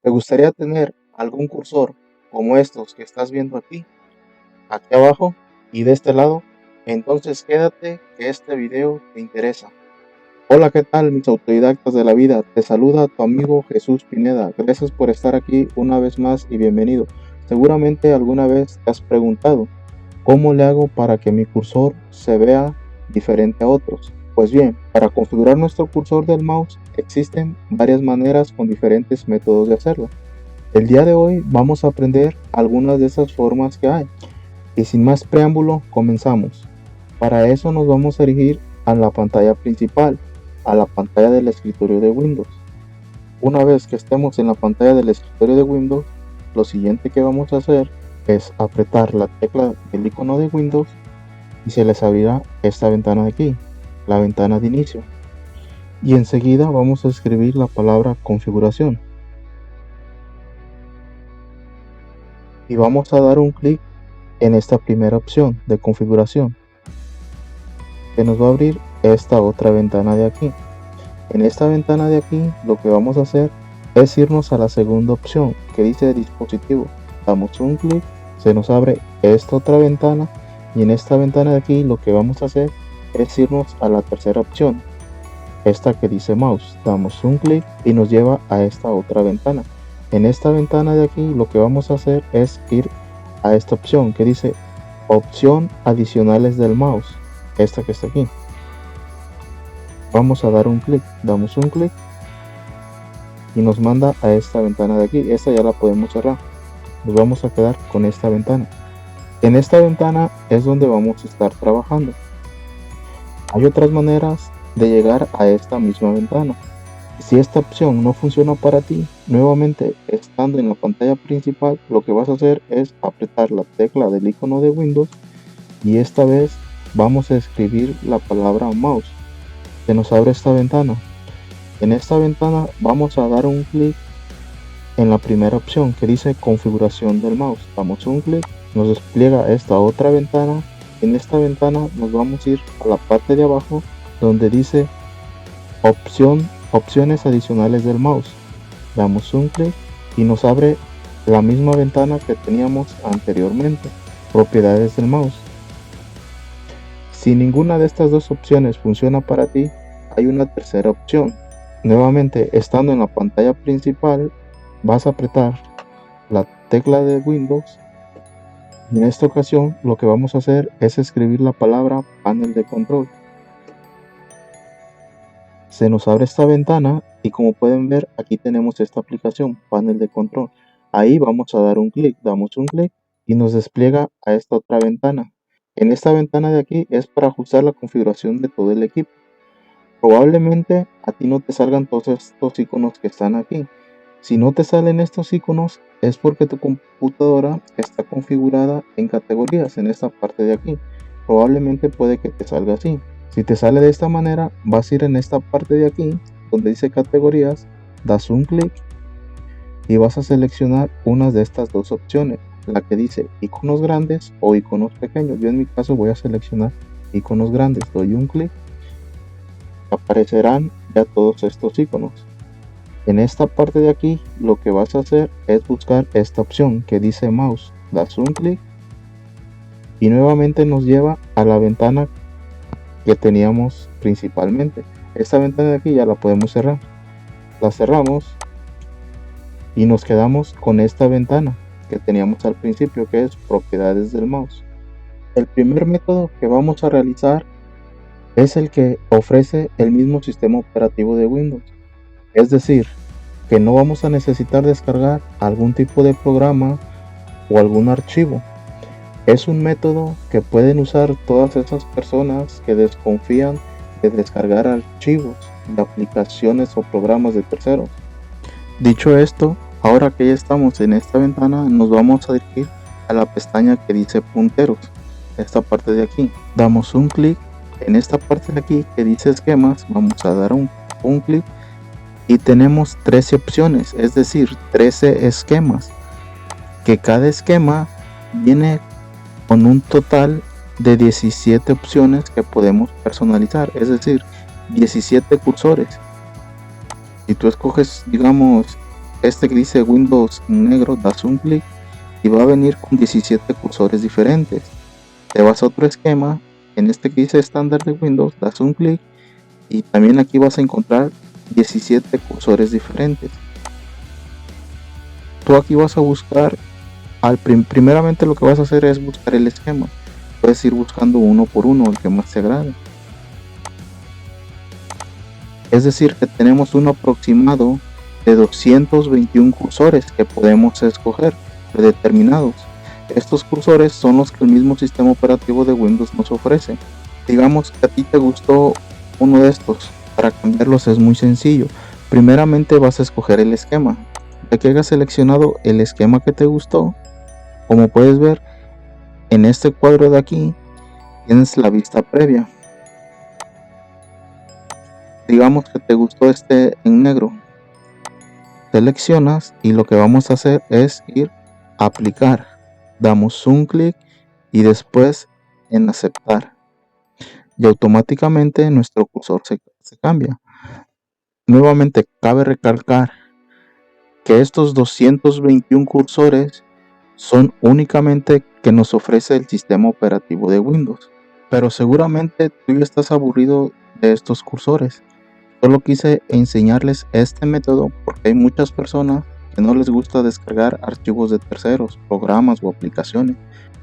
¿Te gustaría tener algún cursor como estos que estás viendo aquí abajo y de este lado? Entonces quédate que este video te interesa. Hola, ¿qué tal mis autodidactas de la vida? Te saluda tu amigo Jesús Pineda. Gracias por estar aquí una vez más y bienvenido. Seguramente alguna vez te has preguntado, ¿cómo le hago para que mi cursor se vea diferente a otros? Pues bien, para configurar nuestro cursor del mouse existen varias maneras con diferentes métodos de hacerlo. El día de hoy vamos a aprender algunas de esas formas que hay. Y sin más preámbulo, comenzamos. Para eso nos vamos a dirigir a la pantalla principal, a la pantalla del escritorio de Windows. Una vez que estemos en la pantalla del escritorio de Windows, lo siguiente que vamos a hacer es apretar la tecla del icono de Windows y se les abrirá esta ventana de aquí, la ventana de inicio. Y enseguida vamos a escribir la palabra configuración. Y vamos a dar un clic en esta primera opción de configuración, que nos va a abrir esta otra ventana de aquí. En esta ventana de aquí lo que vamos a hacer es irnos a la segunda opción que dice dispositivo. Damos un clic, se nos abre esta otra ventana y en esta ventana de aquí lo que vamos a hacer es irnos a la tercera opción, esta que dice mouse. Damos un clic y nos lleva a esta otra ventana. En esta ventana de aquí lo que vamos a hacer es ir a esta opción que dice opción adicionales del mouse, esta que está aquí. Vamos a dar un clic, damos un clic y nos manda a esta ventana de aquí. Esta ya la podemos cerrar, nos vamos a quedar con esta ventana. En esta ventana es donde vamos a estar trabajando. Hay otras maneras de llegar a esta misma ventana. Si esta opción no funciona para ti, nuevamente estando en la pantalla principal, lo que vas a hacer es apretar la tecla del icono de Windows y esta vez vamos a escribir la palabra mouse. Se nos abre esta ventana. En esta ventana vamos a dar un clic en la primera opción que dice configuración del mouse. Damos un clic, nos despliega esta otra ventana. En esta ventana nos vamos a ir a la parte de abajo donde dice opciones adicionales del mouse. Damos un clic y nos abre la misma ventana que teníamos anteriormente, propiedades del mouse. Si ninguna de estas dos opciones funciona para ti, hay una tercera opción. Nuevamente, estando en la pantalla principal, vas a apretar la tecla de Windows y en esta ocasión lo que vamos a hacer es escribir la palabra panel de control. Se nos abre esta ventana y como pueden ver aquí tenemos esta aplicación, panel de control. Ahí vamos a dar un clic, damos un clic y nos despliega a esta otra ventana. En esta ventana de aquí es para ajustar la configuración de todo el equipo. Probablemente a ti no te salgan todos estos iconos que están aquí. Si no te salen estos iconos es porque tu computadora está configurada en categorías en esta parte de aquí. Probablemente puede que te salga así. Si te sale de esta manera, vas a ir en esta parte de aquí donde dice categorías, das un clic y vas a seleccionar una de estas dos opciones, la que dice iconos grandes o iconos pequeños. Yo en mi caso voy a seleccionar iconos grandes, doy un clic, aparecerán ya todos estos iconos. En esta parte de aquí lo que vas a hacer es buscar esta opción que dice mouse, das un clic y nuevamente nos lleva a la ventana que teníamos principalmente. Esta ventana de aquí ya la podemos cerrar, la cerramos y nos quedamos con esta ventana que teníamos al principio, que es propiedades del mouse. El primer método que vamos a realizar es el que ofrece el mismo sistema operativo de Windows, es decir, que no vamos a necesitar descargar algún tipo de programa o algún archivo. Es un método que pueden usar todas esas personas que desconfían de descargar archivos de aplicaciones o programas de terceros. Dicho esto, ahora que ya estamos en esta ventana, nos vamos a dirigir a la pestaña que dice punteros, esta parte de aquí. Damos un clic en esta parte de aquí que dice esquemas, vamos a dar un clic y tenemos 13 opciones, es decir, 13 esquemas, que cada esquema viene con un total de 17 opciones que podemos personalizar, es decir, 17 cursores. Si tú escoges, digamos, este que dice Windows en negro, das un clic y va a venir con 17 cursores diferentes. Te vas a otro esquema, en este que dice estándar de Windows, das un clic y también aquí vas a encontrar 17 cursores diferentes. Tú aquí vas a buscar, primeramente lo que vas a hacer es buscar el esquema. Puedes ir buscando uno por uno el que más te agrade. Es decir, que tenemos un aproximado de 221 cursores que podemos escoger predeterminados. Estos cursores son los que el mismo sistema operativo de Windows nos ofrece. Digamos que a ti te gustó uno de estos. Para cambiarlos es muy sencillo. Primeramente vas a escoger el esquema. Ya que hayas seleccionado el esquema que te gustó, como puedes ver en este cuadro de aquí tienes la vista previa. Digamos que te gustó este en negro, seleccionas y lo que vamos a hacer es ir a aplicar, damos un clic y después en aceptar y automáticamente nuestro cursor se cambia. Nuevamente cabe recalcar que estos 221 cursores son únicamente que nos ofrece el sistema operativo de Windows, pero seguramente tú ya estás aburrido de estos cursores. Solo quise enseñarles este método porque hay muchas personas que no les gusta descargar archivos de terceros, programas o aplicaciones,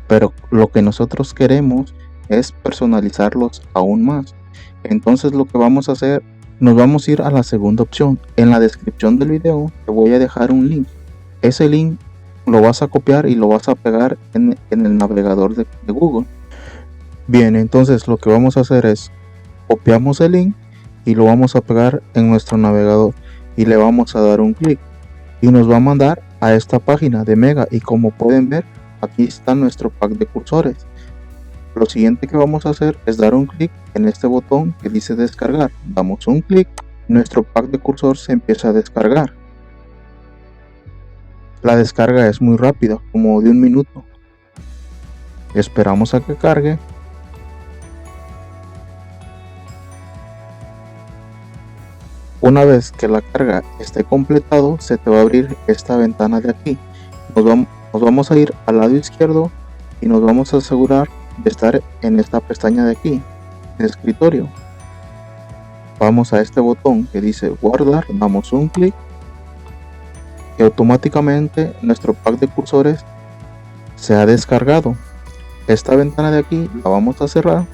pero lo que nosotros queremos es personalizarlos aún más. Entonces lo que vamos a hacer, nos vamos a ir a la segunda opción. En la descripción del video te voy a dejar un link. Ese link lo vas a copiar y lo vas a pegar en el navegador de Google. Bien, entonces lo que vamos a hacer es copiamos el link y lo vamos a pegar en nuestro navegador y le vamos a dar un clic y nos va a mandar a esta página de Mega. Y como pueden ver, aquí está nuestro pack de cursores. Lo siguiente que vamos a hacer es dar un clic en este botón que dice descargar. Damos un clic, nuestro pack de cursor se empieza a descargar. La descarga es muy rápida, como de un minuto. Esperamos a que cargue. Una vez que la carga esté completado, se te va a abrir esta ventana de aquí. Nos vamos a ir al lado izquierdo y nos vamos a asegurar de estar en esta pestaña de aquí, de escritorio. Vamos a este botón que dice guardar, damos un clic y automáticamente nuestro pack de cursores se ha descargado. Esta ventana de aquí la vamos a cerrar.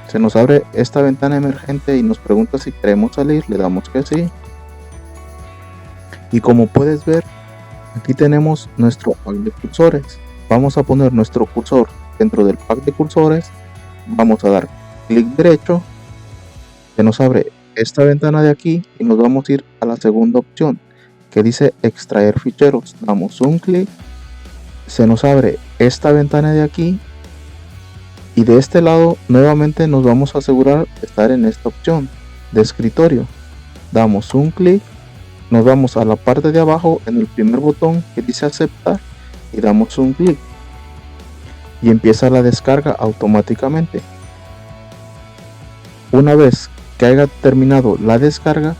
Se nos abre esta ventana emergente y nos pregunta si queremos salir, le damos que sí. Y como puedes ver, aquí tenemos nuestro pack de cursores. Vamos a poner nuestro cursor dentro del pack de cursores, vamos a dar clic derecho, se nos abre esta ventana de aquí y nos vamos a ir a la segunda opción que dice extraer ficheros. Damos un clic, se nos abre esta ventana de aquí y de este lado nuevamente nos vamos a asegurar de estar en esta opción de escritorio. Damos un clic, nos vamos a la parte de abajo en el primer botón que dice aceptar y damos un clic y empieza la descarga automáticamente. Una vez que haya terminado la descarga,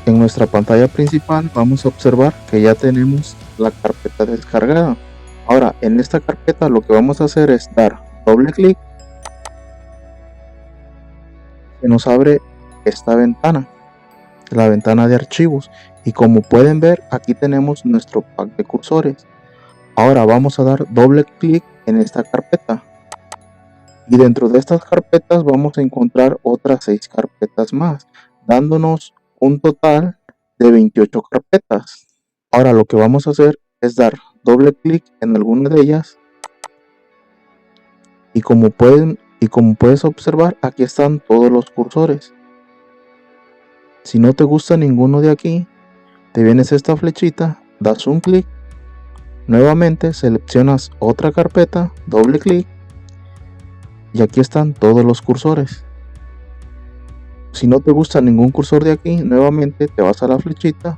en nuestra pantalla principal vamos a observar que ya tenemos la carpeta descargada. Ahora en esta carpeta lo que vamos a hacer es dar doble clic, se nos abre esta ventana, la ventana de archivos, y como pueden ver aquí tenemos nuestro pack de cursores. Ahora vamos a dar doble clic en esta carpeta y dentro de estas carpetas vamos a encontrar otras 6 carpetas más, dándonos un total de 28 carpetas. Ahora lo que vamos a hacer es dar doble clic en alguna de ellas y como puedes observar, aquí están todos los cursores. Si no te gusta ninguno de aquí, te vienes a esta flechita, das un clic, nuevamente seleccionas otra carpeta, doble clic y aquí están todos los cursores. Si no te gusta ningún cursor de aquí, nuevamente te vas a la flechita,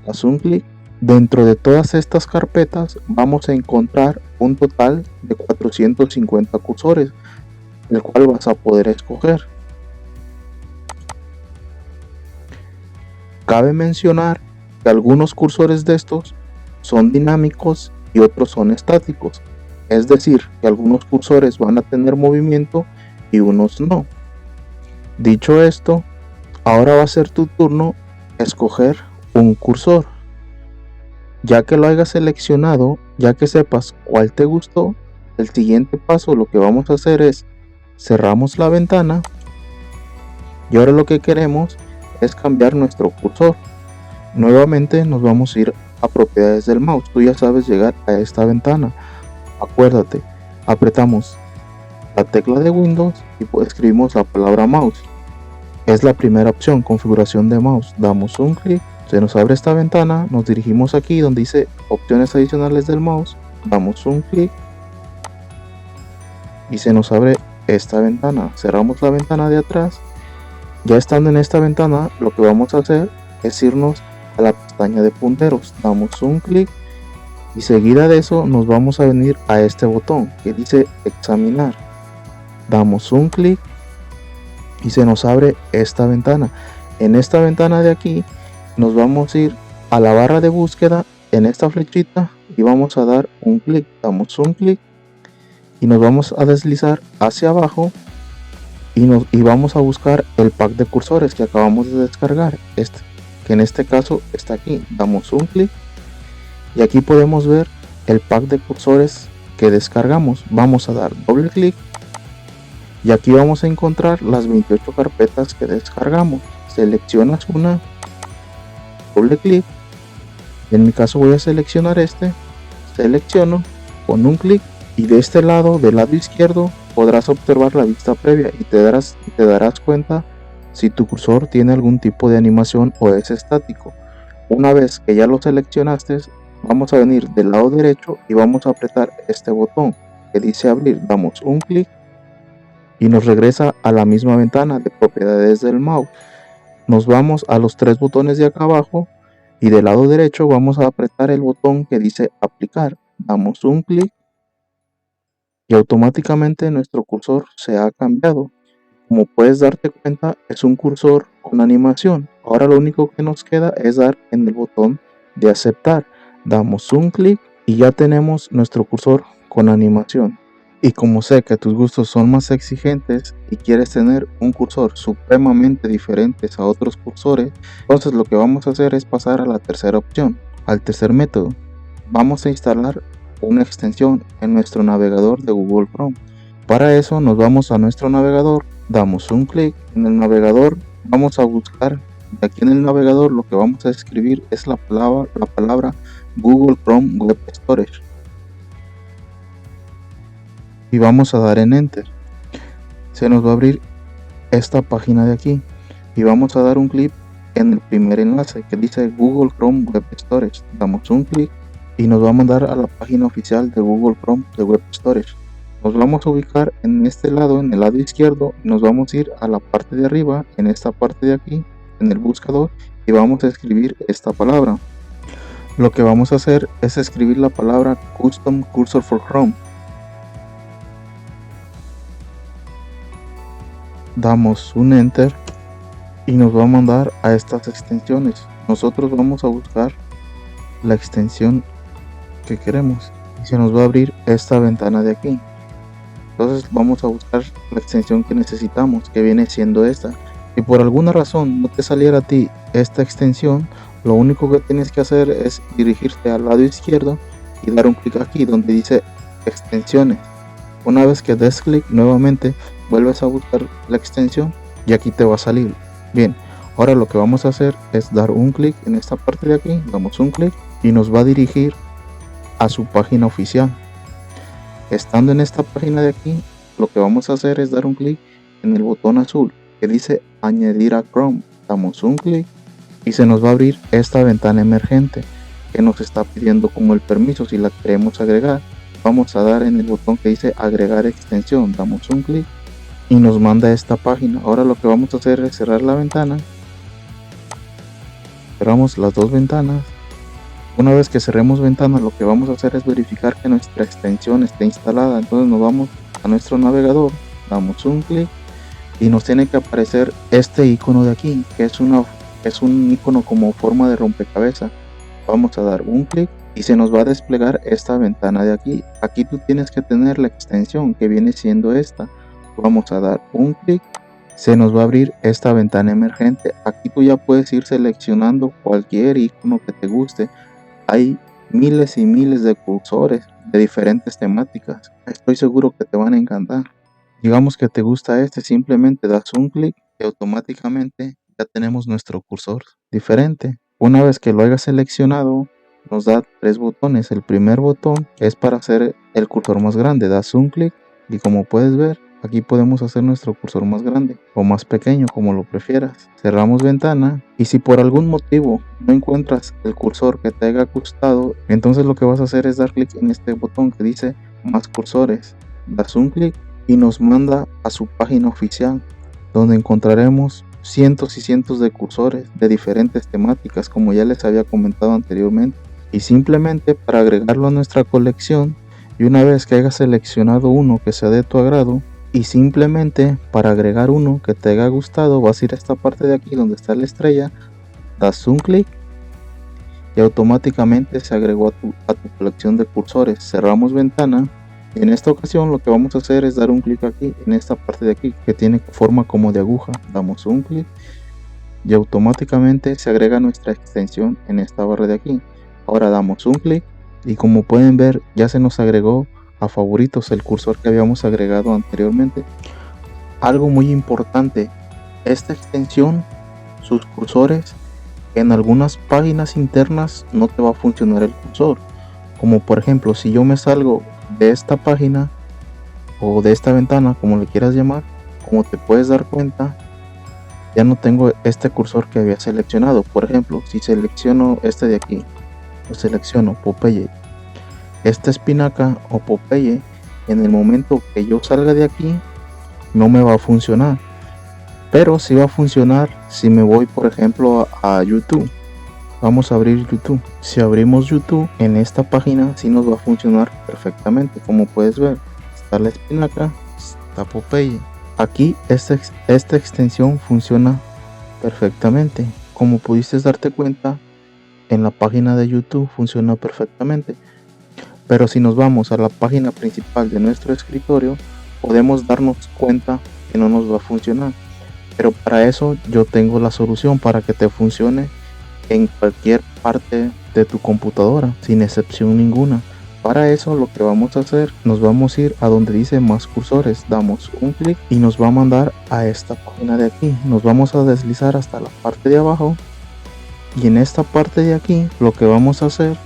das un clic. Dentro de todas estas carpetas vamos a encontrar un total de 450 cursores, el cual vas a poder escoger. Cabe mencionar que algunos cursores de estos son dinámicos y otros son estáticos. Es decir, que algunos cursores van a tener movimiento y unos no. Dicho esto, ahora va a ser tu turno escoger un cursor. Ya que lo hayas seleccionado, ya que sepas cuál te gustó, el siguiente paso lo que vamos a hacer es cerramos la ventana y ahora lo que queremos es cambiar nuestro cursor. Nuevamente nos vamos a ir a propiedades del mouse. Tú ya sabes llegar a esta ventana. Acuérdate, apretamos la tecla de Windows y escribimos la palabra mouse. Es la primera opción, configuración de mouse. Damos un clic, se nos abre esta ventana, nos dirigimos aquí donde dice opciones adicionales del mouse, damos un clic y se nos abre esta ventana. Cerramos la ventana de atrás. Ya estando en esta ventana, lo que vamos a hacer es irnos a la pestaña de punteros. Damos un clic y seguida de eso nos vamos a venir a este botón que dice examinar. Damos un clic y se nos abre esta ventana. En esta ventana de aquí nos vamos a ir a la barra de búsqueda en esta flechita y vamos a dar un clic. Damos un clic y nos vamos a deslizar hacia abajo y vamos a buscar el pack de cursores que acabamos de descargar, que en este caso está aquí. Damos un clic y aquí podemos ver el pack de cursores que descargamos. Vamos a dar doble clic y aquí vamos a encontrar las 28 carpetas que descargamos. Seleccionas una, doble clic, en mi caso voy a seleccionar selecciono con un clic y de este lado, del lado izquierdo, podrás observar la vista previa y te darás cuenta si tu cursor tiene algún tipo de animación o es estático. Una vez que ya lo seleccionaste, vamos a venir del lado derecho y vamos a apretar este botón que dice abrir. Damos un clic y nos regresa a la misma ventana de propiedades del mouse. Nos vamos a los tres botones de acá abajo y del lado derecho vamos a apretar el botón que dice aplicar. Damos un clic y automáticamente nuestro cursor se ha cambiado. Como puedes darte cuenta, es un cursor con animación. Ahora lo único que nos queda es dar en el botón de aceptar. Damos un clic y ya tenemos nuestro cursor con animación. Y como sé que tus gustos son más exigentes y quieres tener un cursor supremamente diferente a otros cursores, entonces lo que vamos a hacer es pasar a la tercera opción, al tercer método. Vamos a instalar una extensión en nuestro navegador de Google Chrome. Para eso nos vamos a nuestro navegador, damos un clic en el navegador, vamos a buscar. Aquí en el navegador lo que vamos a escribir es la palabra Google Chrome Web Storage. Y vamos a dar en enter. Se nos va a abrir esta página de aquí y vamos a dar un clic en el primer enlace que dice Google Chrome Web Storage. Damos un clic y nos va a mandar a la página oficial de Google Chrome de Web Storage. Nos vamos a ubicar en este lado, en el lado izquierdo, y nos vamos a ir a la parte de arriba, en esta parte de aquí, en el buscador, y vamos a escribir esta palabra. Lo que vamos a hacer es escribir la palabra Custom Cursor for Chrome. Damos un enter y nos va a mandar a estas extensiones. Nosotros vamos a buscar la extensión que queremos y se nos va a abrir esta ventana de aquí. Entonces vamos a buscar la extensión que necesitamos, que viene siendo esta. Si por alguna razón no te saliera a ti esta extensión, lo único que tienes que hacer es dirigirte al lado izquierdo y dar un clic aquí donde dice extensiones. Una vez que des clic, nuevamente vuelves a buscar la extensión y aquí te va a salir. Bien, ahora lo que vamos a hacer es dar un clic en esta parte de aquí, damos un clic y nos va a dirigir a su página oficial. Estando en esta página de aquí, lo que vamos a hacer es dar un clic en el botón azul que dice añadir a Chrome. Damos un clic y se nos va a abrir esta ventana emergente que nos está pidiendo como el permiso si la queremos agregar. Vamos a dar en el botón que dice agregar extensión, damos un clic y nos manda a esta página. Ahora lo que vamos a hacer es cerrar la ventana, cerramos las dos ventanas. Una vez que cerremos ventana, lo que vamos a hacer es verificar que nuestra extensión esté instalada. Entonces nos vamos a nuestro navegador, damos un clic y nos tiene que aparecer este icono de aquí, que es una es un icono como forma de rompecabezas. Vamos a dar un clic y se nos va a desplegar esta ventana de aquí. Aquí tú tienes que tener la extensión que viene siendo esta. Vamos a dar un clic, se nos va a abrir esta ventana emergente. Aquí tú ya puedes ir seleccionando cualquier icono que te guste. Hay miles y miles de cursores de diferentes temáticas. Estoy seguro que te van a encantar. Digamos que te gusta este, simplemente das un clic y automáticamente ya tenemos nuestro cursor diferente. Una vez que lo hayas seleccionado, nos da 3 botones. El primer botón es para hacer el cursor más grande. Das un clic y como puedes ver, aquí podemos hacer nuestro cursor más grande o más pequeño, como lo prefieras. Cerramos ventana y si por algún motivo no encuentras el cursor que te haya gustado, entonces lo que vas a hacer es dar clic en este botón que dice más cursores. Das un clic y nos manda a su página oficial, donde encontraremos cientos y cientos de cursores de diferentes temáticas, como ya les había comentado anteriormente. Y simplemente para agregarlo a nuestra colección, y una vez que hayas seleccionado uno que sea de tu agrado, y simplemente para agregar uno que te haya gustado, vas a ir a esta parte de aquí donde está la estrella, das un clic y automáticamente se agregó a tu colección de cursores. Cerramos ventana. En esta ocasión lo que vamos a hacer es dar un clic aquí en esta parte de aquí que tiene forma como de aguja. Damos un clic y automáticamente se agrega nuestra extensión en esta barra de aquí. Ahora damos un clic y como pueden ver ya se nos agregó a favoritos el cursor que habíamos agregado anteriormente. Algo muy importante, esta extensión, sus cursores, en algunas páginas internas no te va a funcionar el cursor. Como por ejemplo, si yo me salgo de esta página o de esta ventana, como le quieras llamar, como te puedes dar cuenta, ya no tengo este cursor que había seleccionado. Por ejemplo, si selecciono este de aquí, o selecciono Popeye, esta espinaca o Popeye, en el momento que yo salga de aquí no me va a funcionar, pero sí va a funcionar si me voy por ejemplo a YouTube. Vamos a abrir YouTube. Si abrimos YouTube, en esta página sí nos va a funcionar perfectamente. Como puedes ver, está la espinaca, está Popeye. Aquí esta extensión funciona perfectamente. Como pudiste darte cuenta, en la página de YouTube funciona perfectamente. Pero si nos vamos a la página principal de nuestro escritorio, podemos darnos cuenta que no nos va a funcionar. Pero para eso yo tengo la solución para que te funcione en cualquier parte de tu computadora, sin excepción ninguna. Para eso lo que vamos a hacer, nos vamos a ir a donde dice más cursores, damos un clic y nos va a mandar a esta página de aquí. Nos vamos a deslizar hasta la parte de abajo y en esta parte de aquí lo que vamos a hacer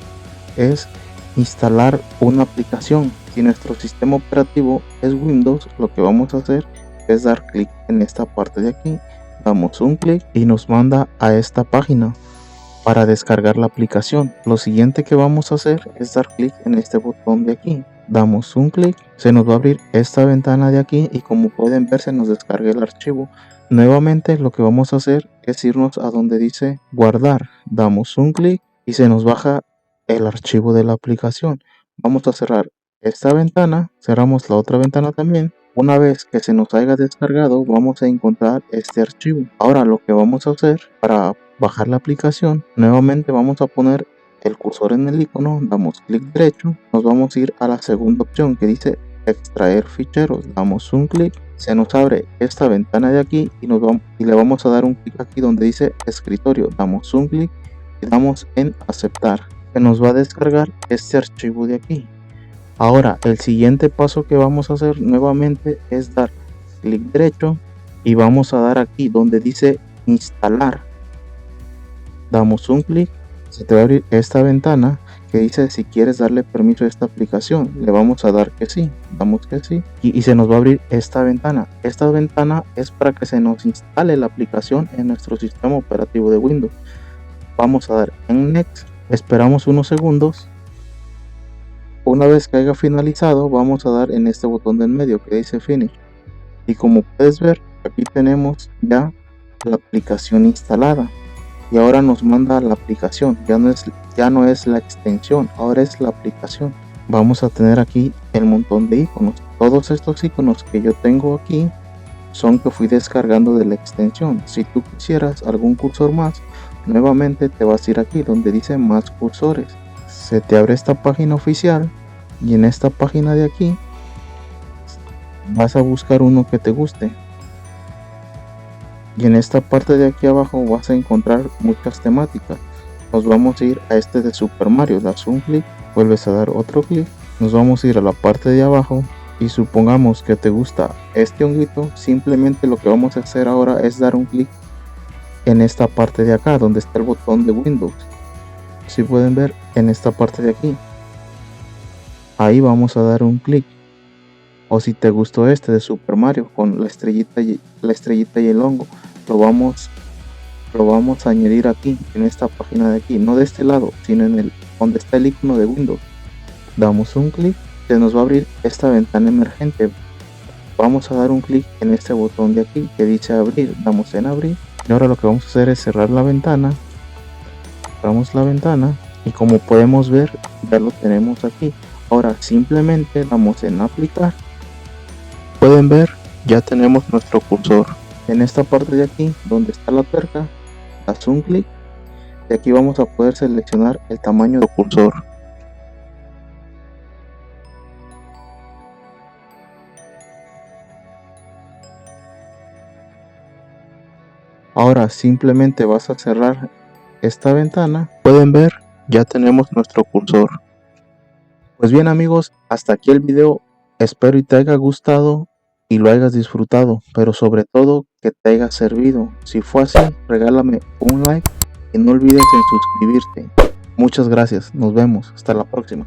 es instalar una aplicación. Si nuestro sistema operativo es Windows, lo que vamos a hacer es dar clic en esta parte de aquí, damos un clic y nos manda a esta página para descargar la aplicación. Lo siguiente que vamos a hacer es dar clic en este botón de aquí, damos un clic, se nos va a abrir esta ventana de aquí y como pueden ver se nos descarga el archivo. Nuevamente lo que vamos a hacer es irnos a donde dice guardar, damos un clic y se nos baja el archivo de la aplicación. Vamos a cerrar esta ventana, cerramos la otra ventana también. Una vez que se nos haya descargado, vamos a encontrar este archivo. Ahora lo que vamos a hacer para bajar la aplicación, nuevamente vamos a poner el cursor en el icono, damos clic derecho, nos vamos a ir a la segunda opción que dice extraer ficheros, damos un clic, se nos abre esta ventana de aquí y le vamos a dar un clic aquí donde dice escritorio, damos un clic y damos en aceptar. Se nos va a descargar este archivo de aquí. Ahora el siguiente paso que vamos a hacer nuevamente es dar clic derecho y vamos a dar aquí donde dice instalar, damos un clic, se te va a abrir esta ventana que dice si quieres darle permiso a esta aplicación, le vamos a dar que sí, damos que sí y se nos va a abrir esta ventana. Esta ventana es para que se nos instale la aplicación en nuestro sistema operativo de Windows. Vamos a dar en next, esperamos unos segundos. Una vez que haya finalizado, vamos a dar en este botón del medio que dice finish y como puedes ver aquí tenemos ya la aplicación instalada y ahora nos manda la aplicación, ya no es la extensión, ahora es la aplicación. Vamos a tener aquí el montón de iconos. Todos estos iconos que yo tengo aquí son que fui descargando de la extensión. Si tú quisieras algún cursor más, nuevamente te vas a ir aquí donde dice más cursores. Se te abre esta página oficial y en esta página de aquí vas a buscar uno que te guste. Y en esta parte de aquí abajo vas a encontrar muchas temáticas. Nos vamos a ir a este de Super Mario, das un clic, vuelves a dar otro clic, nos vamos a ir a la parte de abajo y supongamos que te gusta este honguito. Simplemente lo que vamos a hacer ahora es dar un clic en esta parte de acá donde está el botón de Windows. Si pueden ver, en esta parte de aquí, ahí vamos a dar un clic. O si te gustó este de Super Mario con la estrellita y el hongo, lo vamos a añadir aquí en esta página de aquí, no de este lado, sino en el donde está el icono de Windows. Damos un clic, se nos va a abrir esta ventana emergente. Vamos a dar un clic en este botón de aquí que dice abrir, damos en abrir y ahora lo que vamos a hacer es cerrar la ventana. Cerramos la ventana y como podemos ver ya lo tenemos aquí. Ahora simplemente damos en aplicar. Pueden ver, ya tenemos nuestro cursor. En esta parte de aquí donde está la tuerca, das un clic y aquí vamos a poder seleccionar el tamaño del cursor. Ahora simplemente vas a cerrar esta ventana. Pueden ver, ya tenemos nuestro cursor. Pues bien amigos, hasta aquí el video. Espero y te haya gustado y lo hayas disfrutado, pero sobre todo que te haya servido. Si fue así, regálame un like y no olvides en suscribirte. Muchas gracias, nos vemos, hasta la próxima.